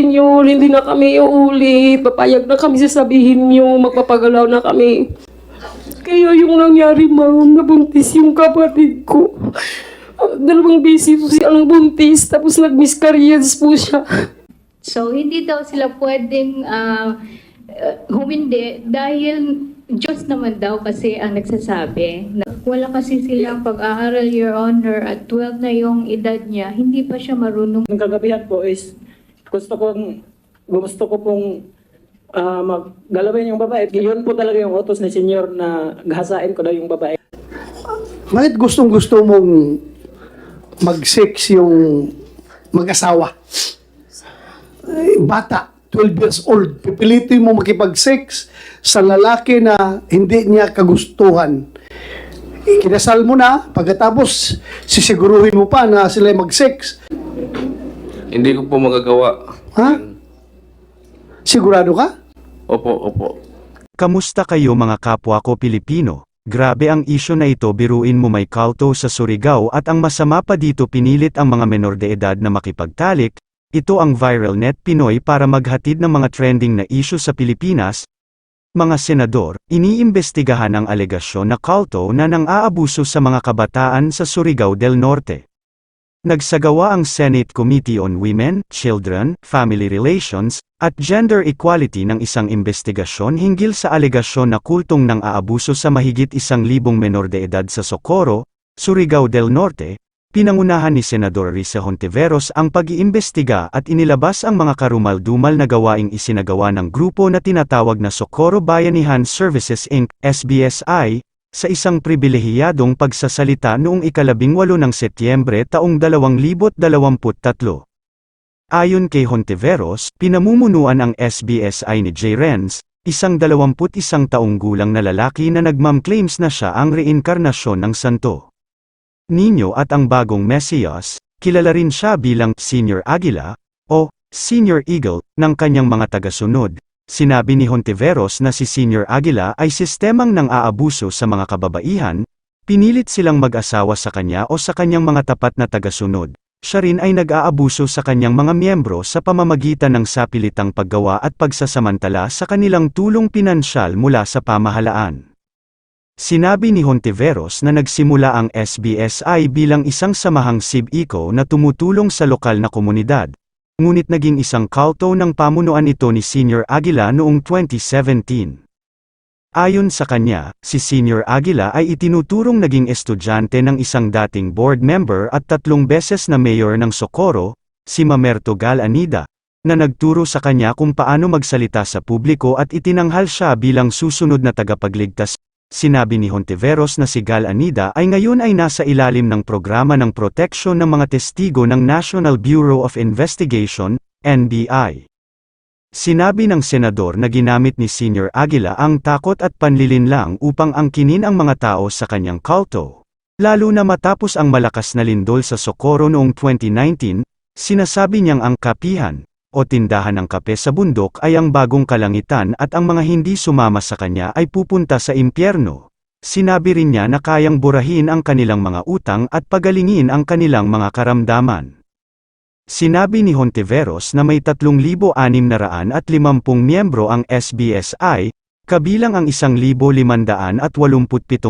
Senyor, hindi na kami uuli. Papayag na kami sasabihin niyo, magpapagalaw na kami. Kaya yung nangyari, ma'am, nabuntis yung kapatid ko. 2 beses po siya ang buntis, tapos nag-miscarriage po siya. So, hindi daw sila pwedeng humindi dahil Diyos naman daw kasi ang nagsasabi. Wala kasi silang pag-aaral, Your Honor, at 12 na yung edad niya, hindi pa siya marunong. Ang kagabihan po is gusto ko pong maggalawin yung babae. Yun po talaga yung utos ni Senyor na gahasain ko daw yung babae. Bakit gustong-gusto mong mag-sex yung mag-asawa? Bata, 12 years old, pipilitin mo makipag-sex sa lalaki na hindi niya kagustuhan. Kinasal mo na, pagkatapos sisiguruhin mo pa na sila mag-sex. Hindi ko po magagawa. Ha? Sigurado ka? Opo. Kamusta kayo mga kapwa ko Pilipino? Grabe ang isyo na ito, biruin mo may kalto sa Surigao at ang masama pa dito, pinilit ang mga menor de edad na makipagtalik. Ito ang Viral Net Pinoy para maghatid ng mga trending na isyu sa Pilipinas. Mga senador, iniimbestigahan ang alegasyon na kalto na nang-aabuso sa mga kabataan sa Surigao del Norte. Nagsagawa ang Senate Committee on Women, Children, Family Relations, at Gender Equality ng isang investigasyon hinggil sa alegasyon na kultong nang-aabuso sa mahigit 1,000 menor de edad sa Socorro, Surigao del Norte. Pinangunahan ni Senador Risa Hontiveros ang pag-iimbestiga at inilabas ang mga karumal-dumal na gawaing isinagawa ng grupo na tinatawag na Socorro Bayanihan Services Inc. (SBSI), sa isang pribilehiyadong pagsasalita noong 18 ng Setyembre taong 2023. Ayon kay Hontiveros, pinamumunuan ang SBSI ni J. Renz, isang 21 taong gulang na lalaki na nagmam-claims na siya ang reinkarnasyon ng santo Niño at ang bagong Mesiyas. Kilala rin siya bilang Senior Aguila o Senior Eagle ng kanyang mga tagasunod. Sinabi ni Hontiveros na si Senior Aguila ay sistemang nang-aabuso sa mga kababaihan, pinilit silang mag-asawa sa kanya o sa kanyang mga tapat na tagasunod. Siya rin ay nag-aabuso sa kanyang mga miyembro sa pamamagitan ng sapilitang paggawa at pagsasamantala sa kanilang tulong pinansyal mula sa pamahalaan. Sinabi ni Hontiveros na nagsimula ang SBSI bilang isang samahang civ-eco na tumutulong sa lokal na komunidad, ngunit naging isang kalto ng pamunuan ito ni Senior Aguila noong 2017. Ayon sa kanya, si Senior Aguila ay itinuturong naging estudyante ng isang dating board member at 3 beses na mayor ng Socorro, si Mamerto Gal Anida, na nagturo sa kanya kung paano magsalita sa publiko at itinanghal siya bilang susunod na tagapagligtas. Sinabi ni Hontiveros na si Gal Anida ay ngayon ay nasa ilalim ng programa ng proteksyon ng mga testigo ng National Bureau of Investigation, NBI. Sinabi ng senador na ginamit ni Senior Aguila ang takot at panlilinlang upang angkinin ang mga tao sa kanyang kulto. Lalo na matapos ang malakas na lindol sa Socorro noong 2019, sinasabi niyang ang kapihan o tindahan ng kape sa bundok ay ang bagong kalangitan at ang mga hindi sumama sa kanya ay pupunta sa impyerno. Sinabi rin niya na kayang burahin ang kanilang mga utang at pagalingin ang kanilang mga karamdaman. Sinabi ni Hontiveros na may 3,650 miyembro ang SBSI, kabilang ang 1,587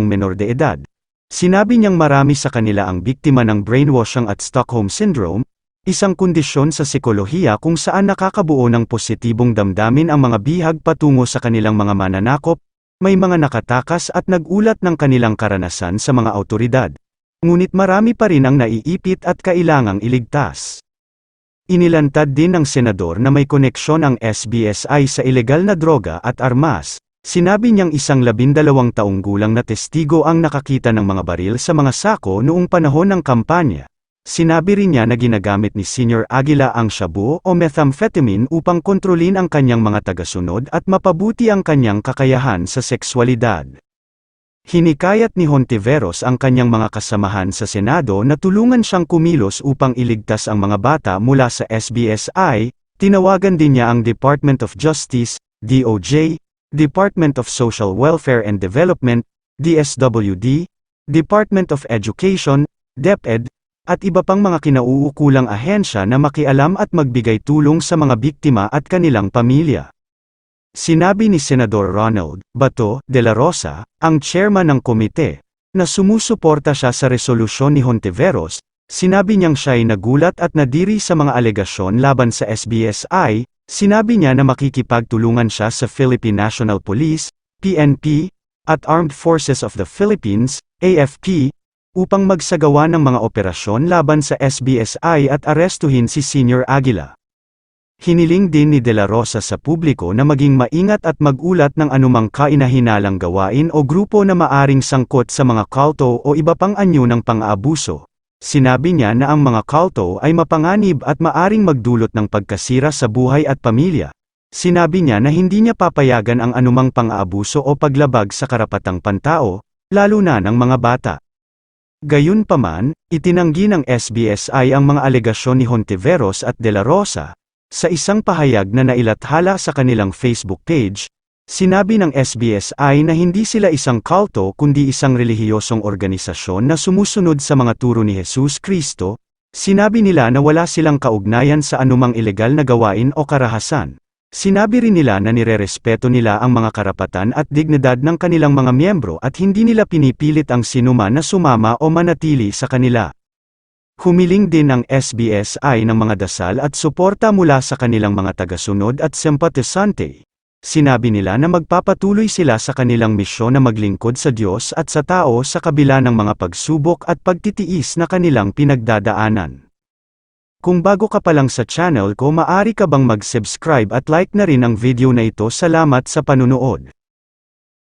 menor de edad. Sinabi niyang marami sa kanila ang biktima ng brainwashing at Stockholm Syndrome, isang kondisyon sa psikolohiya kung saan nakakabuo ng positibong damdamin ang mga bihag patungo sa kanilang mga mananakop, may mga nakatakas at nagulat ng kanilang karanasan sa mga awtoridad. Ngunit marami pa rin ang naiipit at kailangang iligtas. Inilantad din ng senador na may koneksyon ang SBSI sa ilegal na droga at armas. Sinabi niyang isang 12 taong gulang na testigo ang nakakita ng mga baril sa mga sako noong panahon ng kampanya. Sinabi rin niya na ginagamit ni Senior Aguila ang shabu o methamphetamine upang kontrolin ang kanyang mga tagasunod at mapabuti ang kanyang kakayahan sa sexualidad. Hinikayat ni Hontiveros ang kanyang mga kasamahan sa Senado na tulungan siyang kumilos upang iligtas ang mga bata mula sa SBSI. Tinawagan din niya ang Department of Justice, DOJ, Department of Social Welfare and Development, DSWD, Department of Education, DepEd, at iba pang mga kinauukulang ahensya na makialam at magbigay tulong sa mga biktima at kanilang pamilya. Sinabi ni Senador Ronald Bato de la Rosa, ang chairman ng komite, na sumusuporta siya sa resolusyon ni Hontiveros. Sinabi niyang siya'y nagulat at nadiri sa mga alegasyon laban sa SBSI. Sinabi niya na makikipagtulungan siya sa Philippine National Police, PNP, at Armed Forces of the Philippines, AFP, upang magsagawa ng mga operasyon laban sa SBSI at arestuhin si Senior Aguila. Hiniling din ni De La Rosa sa publiko na maging maingat at mag-ulat ng anumang kainahinalang gawain o grupo na maaring sangkot sa mga kulto o iba pang anyo ng pang-aabuso. Sinabi niya na ang mga kulto ay mapanganib at maaring magdulot ng pagkasira sa buhay at pamilya. Sinabi niya na hindi niya papayagan ang anumang pang-aabuso o paglabag sa karapatang pantao, lalo na ng mga bata. Gayunpaman, itinanggi ng SBSI ang mga alegasyon ni Hontiveros at De La Rosa. Sa isang pahayag na nailathala sa kanilang Facebook page, sinabi ng SBSI na hindi sila isang kulto kundi isang relihiyosong organisasyon na sumusunod sa mga turo ni Jesus Kristo. Sinabi nila na wala silang kaugnayan sa anumang ilegal na gawain o karahasan. Sinabi rin nila na nirerespeto nila ang mga karapatan at dignidad ng kanilang mga miyembro at hindi nila pinipilit ang sinuman na sumama o manatili sa kanila. Humiling din ang SBSI ng mga dasal at suporta mula sa kanilang mga tagasunod at sempatisante. Sinabi nila na magpapatuloy sila sa kanilang misyon na maglingkod sa Diyos at sa tao sa kabila ng mga pagsubok at pagtitiis na kanilang pinagdadaanan. Kung bago ka pa lang sa channel ko, maaari ka bang mag-subscribe at like na rin ang video na ito. Salamat sa panunood.